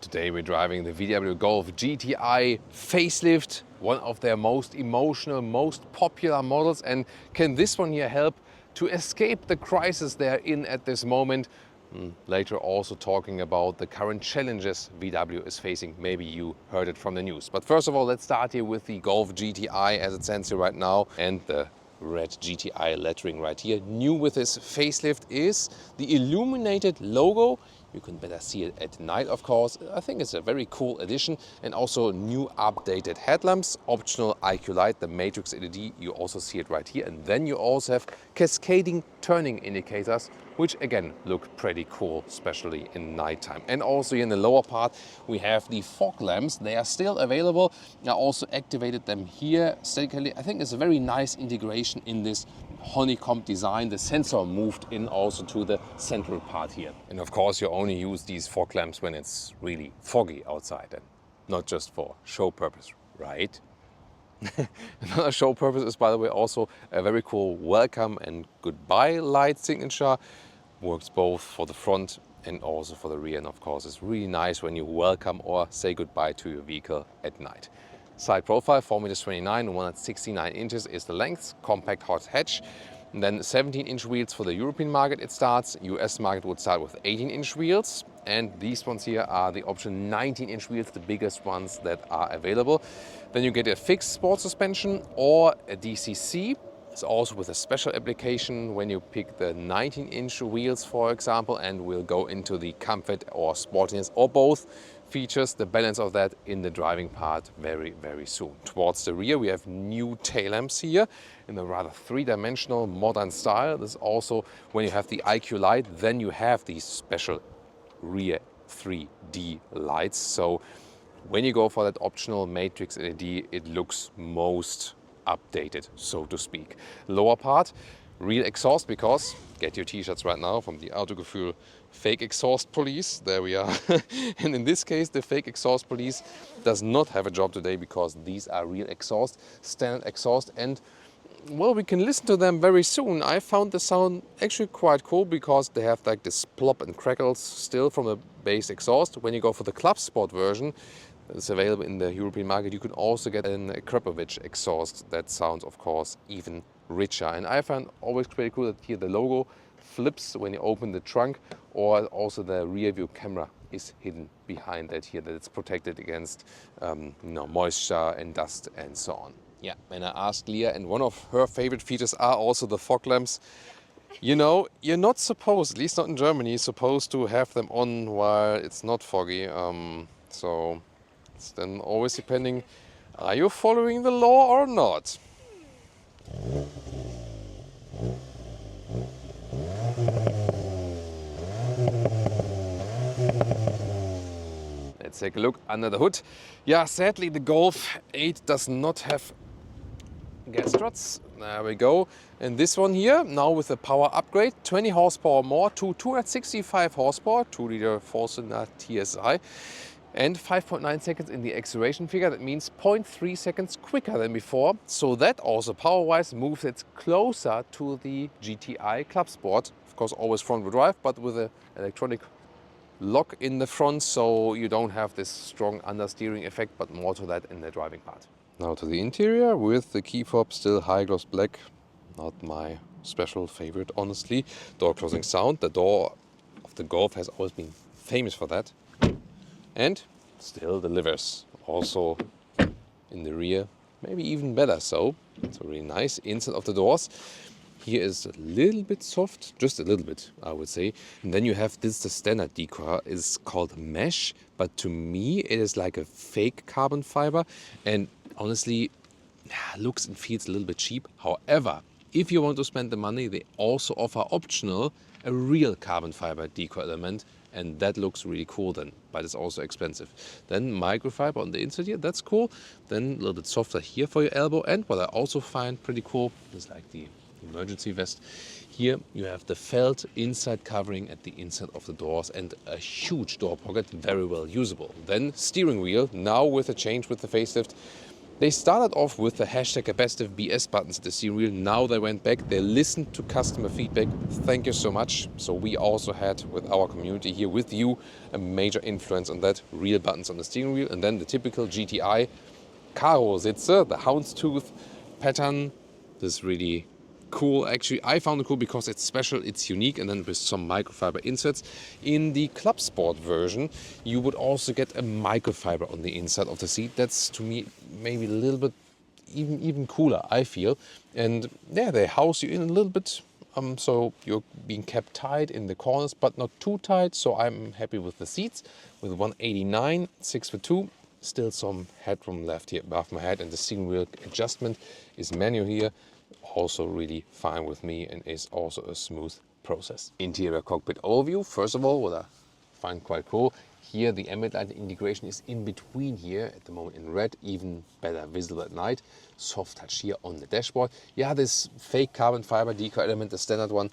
Today we're driving the VW Golf GTI facelift, one of their most emotional, most popular models. And can this one here help to escape the crisis they're in at this moment? Later also talking about the current challenges VW is facing. Maybe you heard it from the news. But first of all, let's start here with the Golf GTI as it stands here right now, and the red GTI lettering right here. New with this facelift is the illuminated logo. You can better see it at night, of course. I think it's a very cool addition. And also new updated headlamps, optional IQ light, the matrix LED. You also see it right here. And then you also have cascading turning indicators, which again look pretty cool, especially in nighttime. And also in the lower part, we have the fog lamps. They are still available. I also activated them here statically. I think it's a very nice integration in this honeycomb design. The sensor moved in also to the central part here. And of course, you only use these fog lamps when it's really foggy outside and not just for show purpose, right? Another show purpose is, by the way, also a very cool welcome and goodbye light signature. Works both for the front and also for the rear. And of course, it's really nice when you welcome or say goodbye to your vehicle at night. Side profile, 4.29 meters, 169 inches is the length, compact hot hatch. And then 17-inch wheels for the European market it starts. US market would start with 18-inch wheels. And these ones here are the option 19-inch wheels, the biggest ones that are available. Then you get a fixed sport suspension or a DCC. It's also with a special application when you pick the 19-inch wheels, for example, and we'll go into the comfort or sportiness or both features, the balance of that in the driving part very, very soon. Towards the rear, we have new tail lamps here in a rather three-dimensional modern style. This is also when you have the IQ light, then you have these special rear 3D lights. So when you go for that optional matrix LED, it looks most updated, so to speak. Lower part, real exhaust, because get your t-shirts right now from the Autogefühl fake exhaust police. There we are. And in this case, the fake exhaust police does not have a job today because these are real exhaust, standard exhaust. And well, we can listen to them very soon. I found the sound actually quite cool because they have like this plop and crackles still from the base exhaust. When you go for the Club Sport version, it's available in the European market, you can also get an Krapovich exhaust that sounds, of course, even richer. And I find always pretty cool that here the logo flips when you open the trunk, or also the rear view camera is hidden behind that here, that it's protected against moisture and dust and so on. Yeah, and I asked Leah, and one of her favorite features are also the fog lamps. You know, you're not supposed, at least not in Germany, supposed to have them on while it's not foggy. So it's then always depending, are you following the law or not? Let's take a look under the hood. Yeah, sadly the Golf 8 does not have gas struts. There we go. And this one here, now with the power upgrade, 20 horsepower more to 265 horsepower, 2-liter 4-cylinder TSI. And 5.9 seconds in the acceleration figure. That means 0.3 seconds quicker than before. So that also power-wise moves it closer to the GTI Club Sport. Of course, always front-wheel drive, but with an electronic lock in the front, so you don't have this strong understeering effect, but more to that in the driving part. Now to the interior with the key fob still high gloss black. Not my special favorite, honestly. Door closing sound. The door of the Golf has always been famous for that. And still delivers. Also in the rear, maybe even better so. So really nice. Inside of the doors. Here is a little bit soft, just a little bit, I would say. And then you have this, the standard decor is called mesh, but to me it is like a fake carbon fiber. And honestly, looks and feels a little bit cheap. However, if you want to spend the money, they also offer optional a real carbon fiber decor element. And that looks really cool then, but it's also expensive. Then microfiber on the inside here, that's cool. Then a little bit softer here for your elbow. And what I also find pretty cool is like the emergency vest. Here you have the felt inside covering at the inside of the doors and a huge door pocket, very well usable. Then steering wheel, now with a change with the facelift, They started off with the hashtag capacitive BS buttons at the steering wheel. Now they went back, they listened to customer feedback. Thank you so much. So we also had, with our community here, with you, a major influence on that. Real buttons on the steering wheel, and then the typical GTI Karo-Sitze, the houndstooth pattern. This is really cool. Actually, I found it cool because it's special, it's unique, and then with some microfiber inserts. In the Club Sport version, you would also get a microfiber on the inside of the seat. That's, to me, maybe a little bit even cooler, I feel. And yeah, they house you in a little bit, so you're being kept tight in the corners, but not too tight. So I'm happy with the seats. With 189, 6'2", still some headroom left here above my head, and the steering wheel adjustment is manual here. Also really fine with me, and is also a smooth process. Interior cockpit overview. First of all, what I find quite cool, here the ambient light integration is in between here at the moment in red, even better visible at night. Soft touch here on the dashboard. Yeah, this fake carbon fiber decal element, the standard one.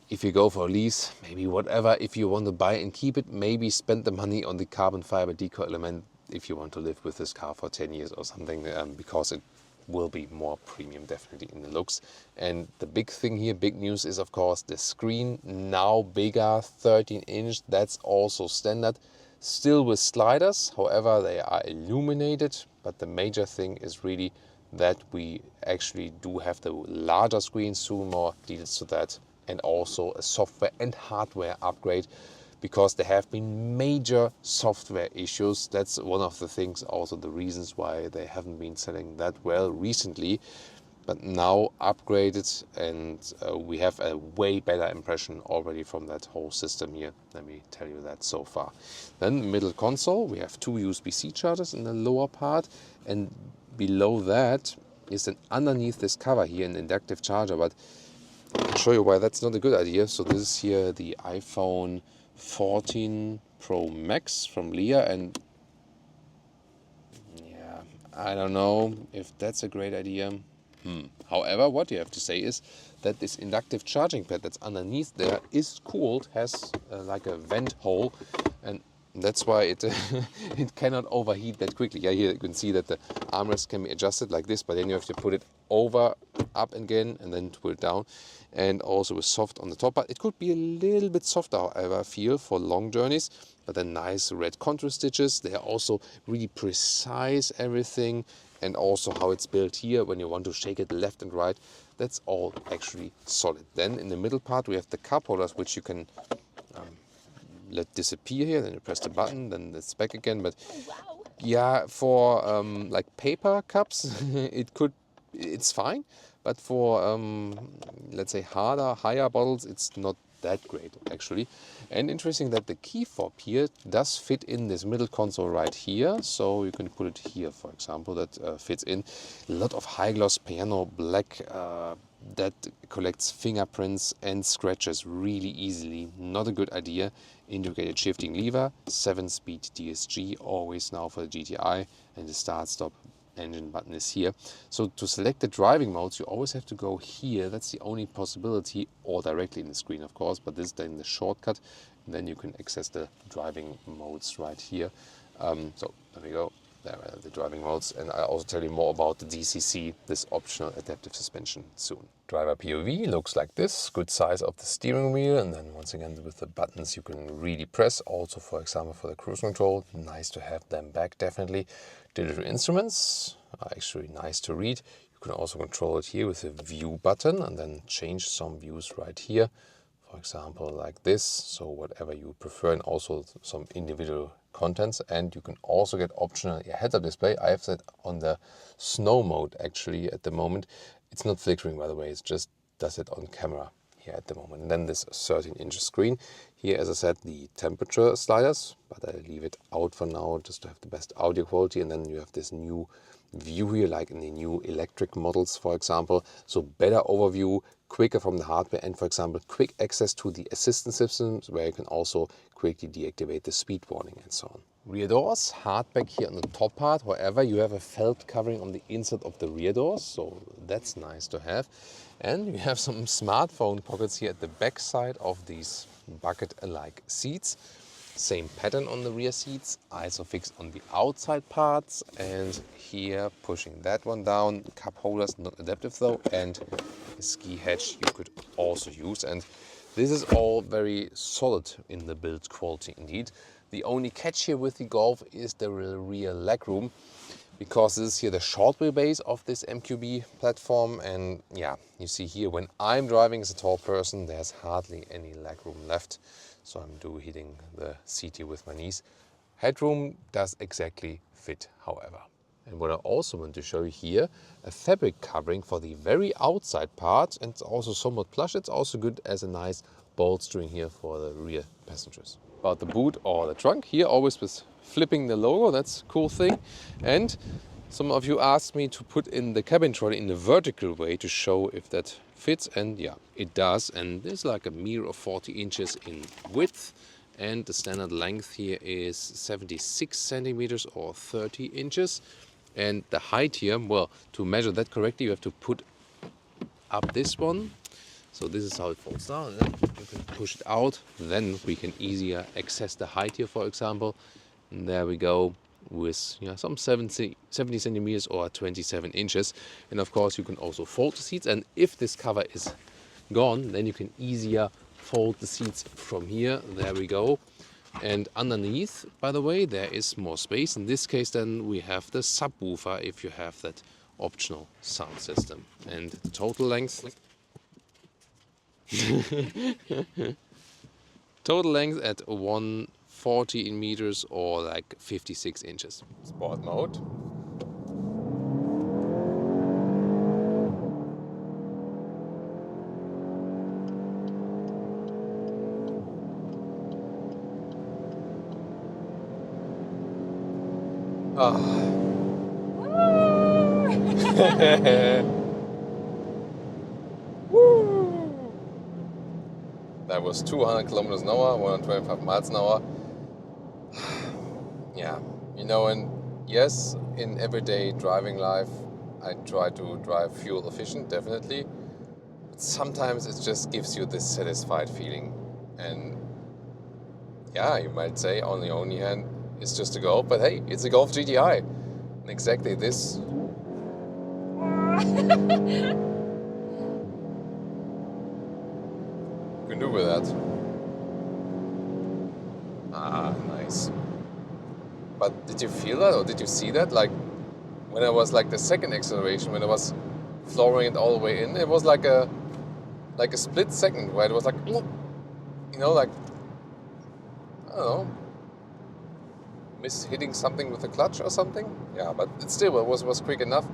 If you go for a lease, maybe whatever, if you want to buy and keep it, maybe spend the money on the carbon fiber decal element if you want to live with this car for 10 years or something, because it will be more premium definitely in the looks. And the big thing here, big news, is of course the screen, now bigger, 13-inch. That's also standard, still with sliders. However, they are illuminated, but the major thing is really that we actually do have the larger screen, soon more details to that, and also a software and hardware upgrade, because there have been major software issues. That's one of the things, also the reasons why they haven't been selling that well recently. But now upgraded, and we have a way better impression already from that whole system here. Let me tell you that so far. Then middle console, we have two USB-C chargers in the lower part, and below that is an underneath this cover here an inductive charger. But I'll show you why that's not a good idea. So this is here the iPhone 14 Pro Max from Lear, and yeah, I don't know if that's a great idea. However, what you have to say is that this inductive charging pad that's underneath there is cooled, has like a vent hole, and that's why it it cannot overheat that quickly. Yeah, here you can see that the armrest can be adjusted like this, but then you have to put it over, up again, and then pull it down. And also with soft on the top, but it could be a little bit softer, however, I feel, for long journeys. But then nice red contour stitches. They are also really precise, everything, and also how it's built here when you want to shake it left and right. That's all actually solid. Then in the middle part we have the cup holders, which you can let disappear here. Then you press the button, then it's back again. But yeah, for like paper cups, it's fine. But for, let's say, higher bottles, it's not that great, actually. And interesting that the key fob here does fit in this middle console right here. So you can put it here, for example, that fits in. A lot of high-gloss piano black that collects fingerprints and scratches really easily. Not a good idea. Integrated shifting lever, 7-speed DSG, always now for the GTI, and the start-stop engine button is here. So to select the driving modes, you always have to go here. That's the only possibility, or directly in the screen, of course, but this is then the shortcut. And then you can access the driving modes right here. So there we go. There are the driving modes, and I'll also tell you more about the DCC, this optional adaptive suspension, soon. Driver POV looks like this. Good size of the steering wheel, and then once again with the buttons you can really press. Also, for example, for the cruise control, nice to have them back, definitely. Digital instruments are actually nice to read. You can also control it here with the view button, and then change some views right here. For example, like this, so whatever you prefer, and also some individual contents. And you can also get optional heads-up display. I have that on the snow mode actually at the moment. It's not flickering, by the way, it just does it on camera here at the moment. And then this 13-inch screen here, as I said, the temperature sliders, but I leave it out for now just to have the best audio quality. And then you have this new view here, like in the new electric models, for example. So better overview, quicker from the hardware, and for example, quick access to the assistance systems, where you can also quickly deactivate the speed warning and so on. Rear doors, hardback here on the top part. However, you have a felt covering on the inside of the rear doors, so that's nice to have. And you have some smartphone pockets here at the back side of these bucket-alike seats. Same pattern on the rear seats, ISOFIX on the outside parts, and here pushing that one down. Cup holders, not adaptive though, and a ski hatch you could also use. And this is all very solid in the build quality indeed. The only catch here with the Golf is the rear legroom, because this is here the short wheelbase of this MQB platform. And yeah, you see here when I'm driving as a tall person, there's hardly any legroom left. So I'm hitting the seat here with my knees. Headroom does exactly fit, however. And what I also want to show you here, a fabric covering for the very outside part, and it's also somewhat plush. It's also good as a nice bolstering here for the rear passengers. About the boot or the trunk, here always with flipping the logo, that's a cool thing. And some of you asked me to put in the cabin trolley in a vertical way to show if that fits, and yeah, it does. And there's like a mere of 40 inches in width, and the standard length here is 76 centimeters or 30 inches. And the height here, well, to measure that correctly, you have to put up this one. So this is how it folds down, and then you can push it out. Then we can easier access the height here, for example. And there we go, with some 70 centimeters or 27 inches. And of course you can also fold the seats, and if this cover is gone, then you can easier fold the seats from here. There we go. And underneath, by the way, there is more space. In this case then we have the subwoofer if you have that optional sound system. And the total length total length at 140 meters or like 56 inches. Sport mode. That was 200 kilometers an hour, 125 miles an hour. Yeah, and yes, in everyday driving life, I try to drive fuel efficient, definitely. But sometimes it just gives you this satisfied feeling. And yeah, you might say on the only hand, it's just a Golf, but hey, it's a Golf GTI. And exactly this. You can do with that. Nice. But did you feel that, or did you see that? Like when I was like the second acceleration, when I was flooring it all the way in, it was like a split second where it was like, like, I don't know, hitting something with the clutch or something. Yeah, but it still was quick enough.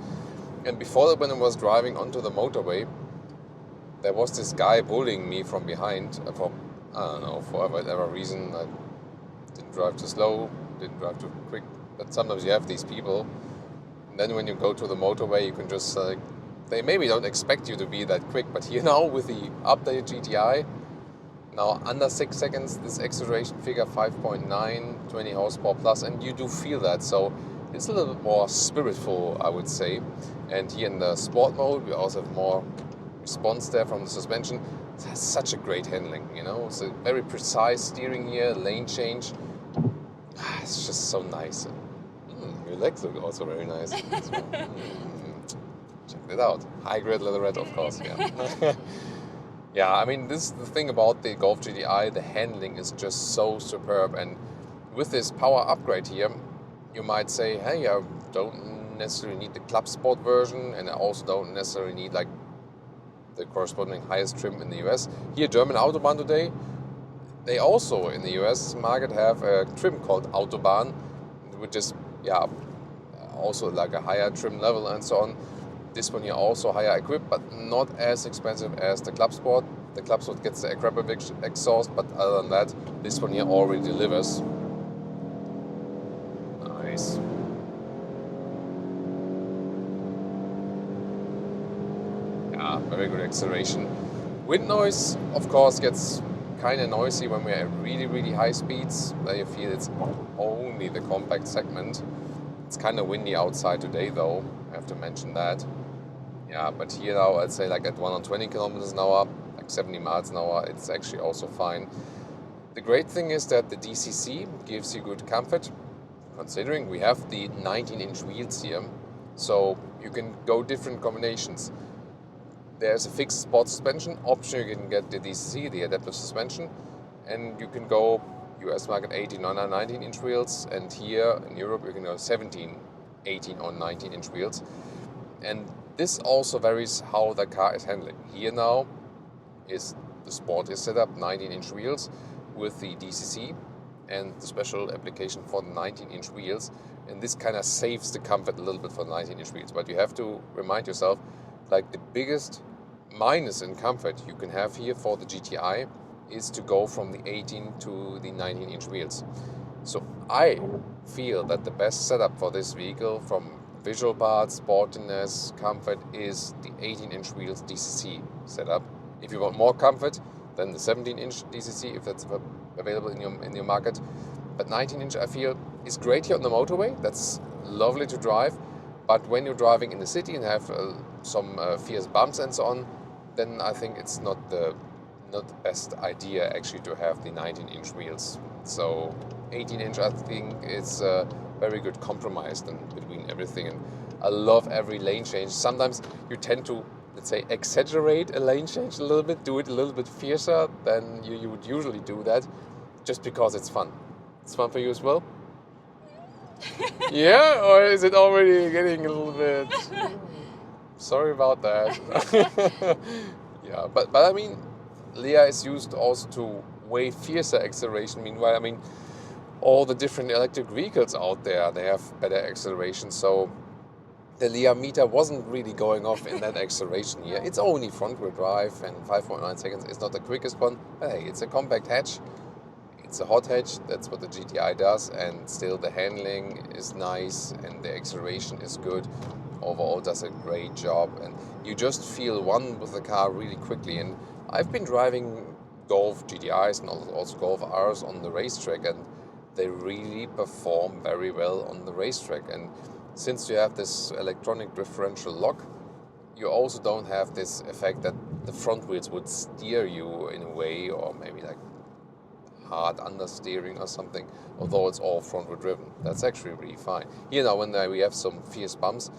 And before that, when I was driving onto the motorway, there was this guy bullying me from behind for, I don't know, for whatever reason. I didn't drive too slow, didn't drive too quick, but sometimes you have these people. And then when you go to the motorway, you can just, they maybe don't expect you to be that quick, but with the updated GTI, now under 6 seconds, this acceleration figure 5.9, 20 horsepower plus, and you do feel that. So it's a little bit more spiritful, I would say. And here in the sport mode, we also have more response there from the suspension. It has such a great handling, It's a very precise steering here, lane change. It's just so nice. Your legs look also very nice. Check it out. High-grade leatherette, of course, yeah. Yeah, I mean, this is the thing about the Golf GTI. The handling is just so superb. And with this power upgrade here, you might say, hey, I don't necessarily need the Club Sport version, and I also don't necessarily need like the corresponding highest trim in the US. Here, German Autobahn today, they also in the US market have a trim called Autobahn, which is also like a higher trim level and so on. This one here also higher equipped, but not as expensive as the Club Sport. The Club Sport gets the Akrapovic exhaust, but other than that, this one here already delivers. Nice. Yeah, very good acceleration. Wind noise, of course, gets kind of noisy when we're at really, really high speeds. There you feel it's only the compact segment. It's kind of windy outside today, though. I have to mention that. Yeah, but here now, I'd say like at 120 kilometers an hour, like 70 miles an hour, it's actually also fine. The great thing is that the DCC gives you good comfort, considering we have the 19-inch wheels here, so you can go different combinations. There's a fixed sport suspension option, you can get the DCC, the adaptive suspension, and you can go US market 18 or 19-inch wheels, and here in Europe you can go 17, 18 or 19-inch wheels. And this also varies how the car is handling. Here now is the sport is set up 19-inch wheels with the DCC and the special application for the 19-inch wheels, and this kind of saves the comfort a little bit for the 19-inch wheels. But you have to remind yourself, like the biggest minus in comfort you can have here for the GTI is to go from the 18 to the 19-inch wheels. So I feel that the best setup for this vehicle from visual parts, sportiness, comfort is the 18-inch wheels DCC setup. If you want more comfort, then the 17-inch DCC, if that's available in your market. But 19-inch I feel is great here on the motorway. That's lovely to drive. But when you're driving in the city and have some fierce bumps and so on, then I think it's not the best idea actually to have the 19-inch wheels. So 18-inch I think is a very good compromise then between everything. And I love every lane change. Sometimes you tend to, let's say, exaggerate a lane change a little bit, do it a little bit fiercer than you would usually do that, just because it's fun. It's fun for you as well? Yeah, or is it already getting a little bit... Sorry about that. Yeah, but I mean, Leia is used also to way fiercer acceleration. Meanwhile, I mean, all the different electric vehicles out there, they have better acceleration. So the Leia meter wasn't really going off in that acceleration here. It's only front-wheel drive, and 5.9 seconds is not the quickest one. But hey, it's a compact hatch. It's a hot hatch. That's what the GTI does, and still the handling is nice and the acceleration is good. Overall does a great job, and you just feel one with the car really quickly. And I've been driving Golf GTIs and also Golf Rs on the racetrack, and they really perform very well on the racetrack. And since you have this electronic differential lock, you also don't have this effect that the front wheels would steer you in a way, or maybe like hard understeering or something, although it's all front wheel driven. That's actually really fine. Here now, when we have some fierce bumps,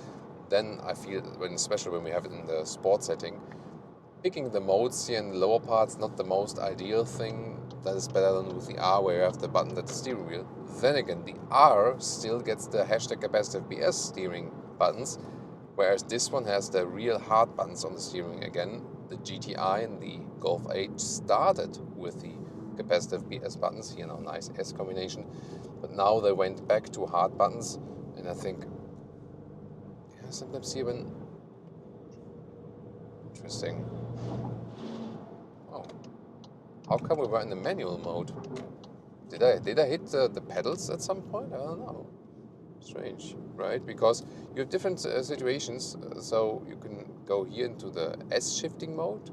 then I feel, especially when we have it in the sport setting, picking the modes here in the lower parts, not the most ideal thing. That is better than with the R, where you have the button at the steering wheel. Then again, the R still gets the hashtag capacitive PS steering buttons, whereas this one has the real hard buttons on the steering again. The GTI and the Golf 8 started with the capacitive PS buttons, here now nice S combination, but now they went back to hard buttons, and I think sometimes here when... Interesting. Oh. How come we were in the manual mode? Did I hit the pedals at some point? I don't know. Strange, right? Because you have different situations. So you can go here into the S shifting mode.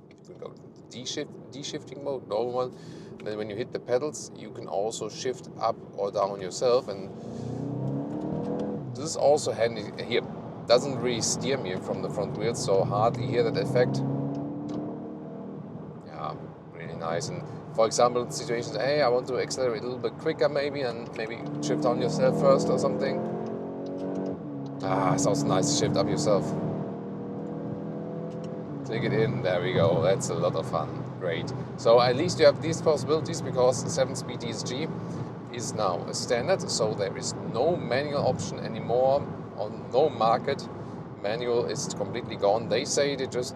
You can go to D shifting mode, normal one. And then when you hit the pedals, you can also shift up or down yourself. And this is also handy here. Doesn't really steer me from the front wheels, so hardly hear that effect. Yeah, really nice. And for example, situations, hey, I want to accelerate a little bit quicker maybe, and maybe shift down yourself first or something. It's also nice to shift up yourself. Take it in, there we go. That's a lot of fun. Great. So at least you have these possibilities, because 7-speed DSG is now a standard, so there is no manual option anymore. On no market, manual is completely gone. They say they just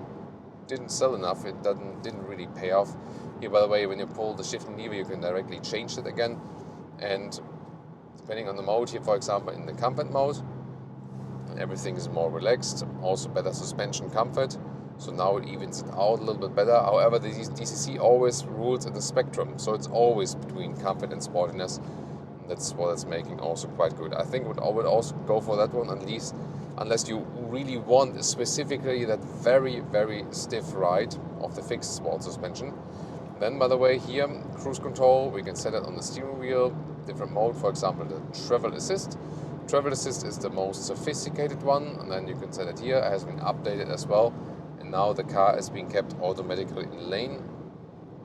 didn't sell enough. It didn't really pay off. Here, by the way, when you pull the shifting lever, you can directly change it again. And depending on the mode here, for example, in the comfort mode, everything is more relaxed. Also better suspension comfort. So now it evens it out a little bit better. However, the DCC always rules in the spectrum. So it's always between comfort and sportiness. That's what it's making also quite good. I think I would also go for that one, at least, unless you really want specifically that very, very stiff ride of the fixed sport suspension. Then, by the way, here, cruise control, we can set it on the steering wheel, different mode, for example, the travel assist. Travel assist is the most sophisticated one, and then you can set it here. It has been updated as well, and now the car is being kept automatically in lane.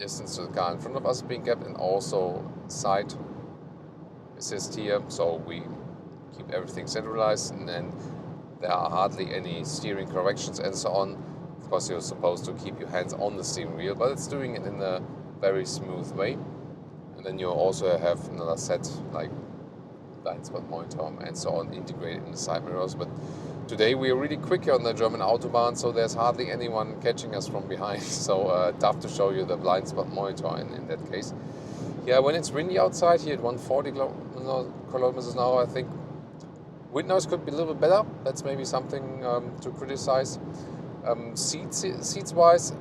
distance to the car in front of us being kept, and also side assist here, so we keep everything centralized, and then there are hardly any steering corrections and so on. Of course, you're supposed to keep your hands on the steering wheel, but it's doing it in a very smooth way. And then you also have another set like blind spot monitor and so on integrated in the side mirrors. But today we are really quick on the German Autobahn, so there's hardly anyone catching us from behind. So tough to show you the blind spot monitor in that case. Yeah, when it's windy outside here at 140 kilometers an hour, I think wind noise could be a little bit better. That's maybe something to criticize. Seats-wise,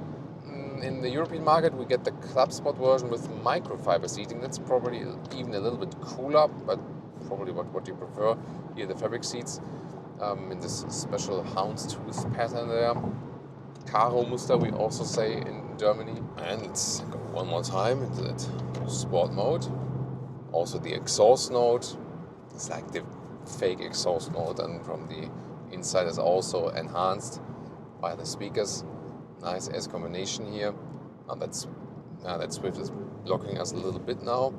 in the European market, we get the Club Sport version with microfiber seating. That's probably even a little bit cooler, but probably what you prefer. Here, the fabric seats in this special houndstooth pattern there. Karo Muster, we also say in Germany. And let's go one more time into that sport mode. Also the exhaust note. It's like the fake exhaust note, and from the inside is also enhanced by the speakers. Nice S combination here. Now that Swift is blocking us a little bit now.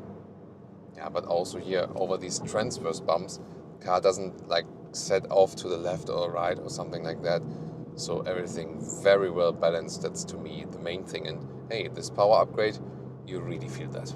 Yeah, but also here over these transverse bumps, the car doesn't like set off to the left or right or something like that. So everything very well balanced. That's to me the main thing. And hey, this power upgrade, you really feel that.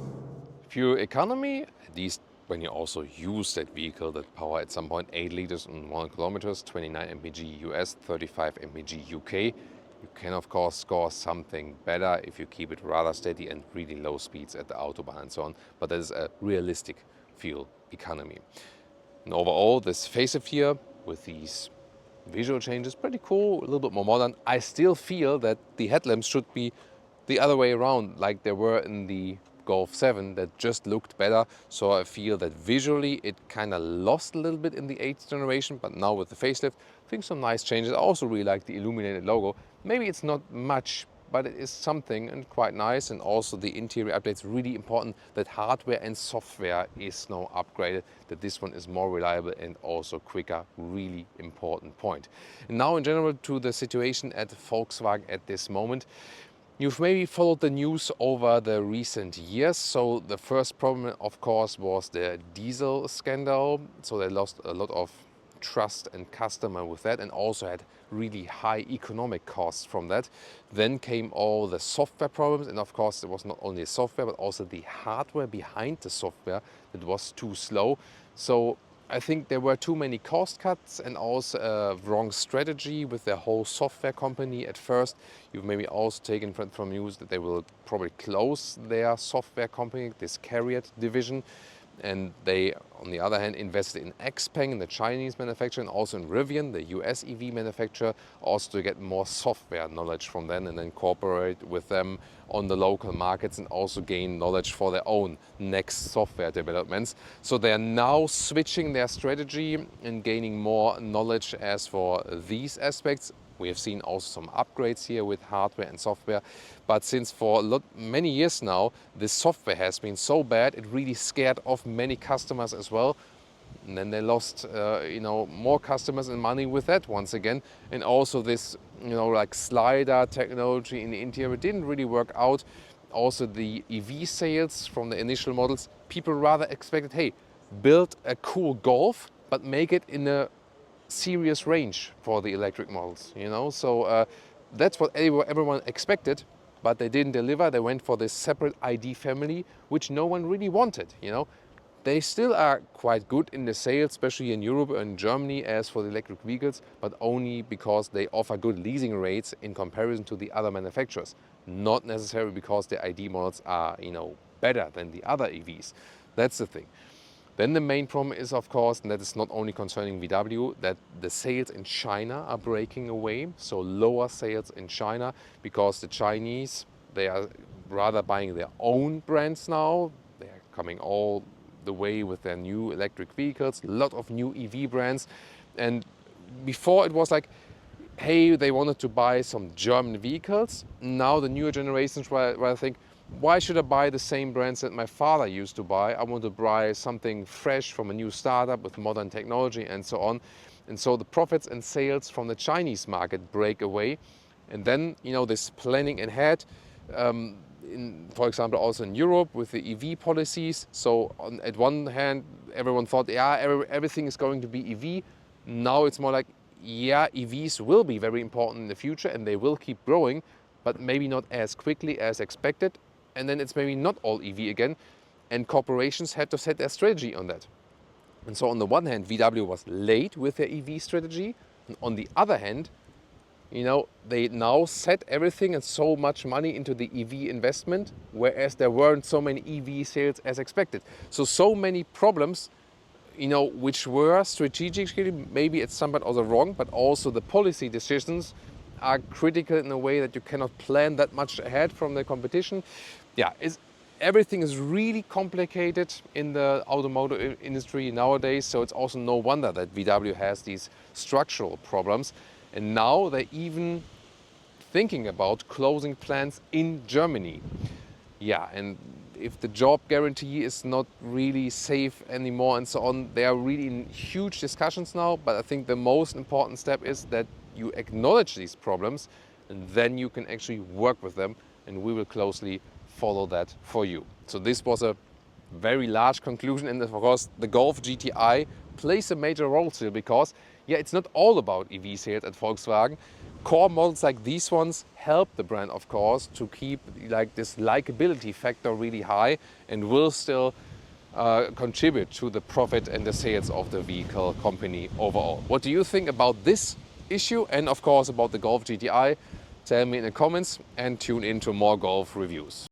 Fuel economy, at least when you also use that vehicle, that power at some point, 8 liters and 1 kilometers, 29 mpg US, 35 mpg UK. You can of course score something better if you keep it rather steady and really low speeds at the Autobahn and so on, but that is a realistic fuel economy. And overall, this facelift here with these visual changes, pretty cool, a little bit more modern. I still feel that the headlamps should be the other way around, like they were in the Golf 7, that just looked better. So I feel that visually it kind of lost a little bit in the 8th generation, but now with the facelift, I think some nice changes. I also really like the illuminated logo. Maybe it's not much, but it is something and quite nice. And also the interior updates, really important that hardware and software is now upgraded, that this one is more reliable and also quicker, really important point. And now in general to the situation at Volkswagen at this moment. You've maybe followed the news over the recent years. So the first problem, of course, was the diesel scandal. So they lost a lot of trust and customer with that, and also had really high economic costs from that. Then came all the software problems, and of course it was not only the software but also the hardware behind the software that was too slow. So I think there were too many cost cuts and also a wrong strategy with their whole software company at first. You've maybe also taken from news that they will probably close their software company, this CARIAD division. And they, on the other hand, invested in XPeng, the Chinese manufacturer, and also in Rivian, the US EV manufacturer, also to get more software knowledge from them and then cooperate with them on the local markets and also gain knowledge for their own next software developments. So they are now switching their strategy and gaining more knowledge as for these aspects. We have seen also some upgrades here with hardware and software. But since for many years now, this software has been so bad, it really scared off many customers as well. And then they lost, more customers and money with that once again. And also this, like slider technology in the interior didn't really work out. Also the EV sales from the initial models, people rather expected, hey, build a cool Golf, but make it in a serious range for the electric models, So that's what everyone expected, but they didn't deliver. They went for this separate ID family, which no one really wanted, They still are quite good in the sales, especially in Europe and Germany as for the electric vehicles, but only because they offer good leasing rates in comparison to the other manufacturers. Not necessarily because the ID models are, better than the other EVs. That's the thing. Then the main problem is, of course, and that is not only concerning VW, that the sales in China are breaking away. So lower sales in China because the Chinese, they are rather buying their own brands now. They are coming all the way with their new electric vehicles, a lot of new EV brands. And before it was like, hey, they wanted to buy some German vehicles. Now the newer generations where I think, why should I buy the same brands that my father used to buy? I want to buy something fresh from a new startup with modern technology and so on. And so the profits and sales from the Chinese market break away. And then, this planning ahead, for example, also in Europe with the EV policies. So at one hand, everyone thought, yeah, everything is going to be EV. Now it's more like, yeah, EVs will be very important in the future and they will keep growing, but maybe not as quickly as expected. And then it's maybe not all EV again. And corporations had to set their strategy on that. And so on the one hand, VW was late with their EV strategy. And on the other hand, they now set everything and so much money into the EV investment, whereas there weren't so many EV sales as expected. So many problems, which were strategically, maybe at some point also wrong, but also the policy decisions are critical in a way that you cannot plan that much ahead from the competition. Yeah, everything is really complicated in the automotive industry nowadays, so it's also no wonder that VW has these structural problems. And now they're even thinking about closing plants in Germany. Yeah, and if the job guarantee is not really safe anymore and so on, they are really in huge discussions now. But I think the most important step is that you acknowledge these problems and then you can actually work with them, and we will closely follow that for you. So this was a very large conclusion, and of course the Golf GTI plays a major role still because, yeah, it's not all about EV sales at Volkswagen. Core models like these ones help the brand, of course, to keep this likability factor really high and will still contribute to the profit and the sales of the vehicle company overall. What do you think about this issue and of course about the Golf GTI? Tell me in the comments and tune in to more Golf reviews.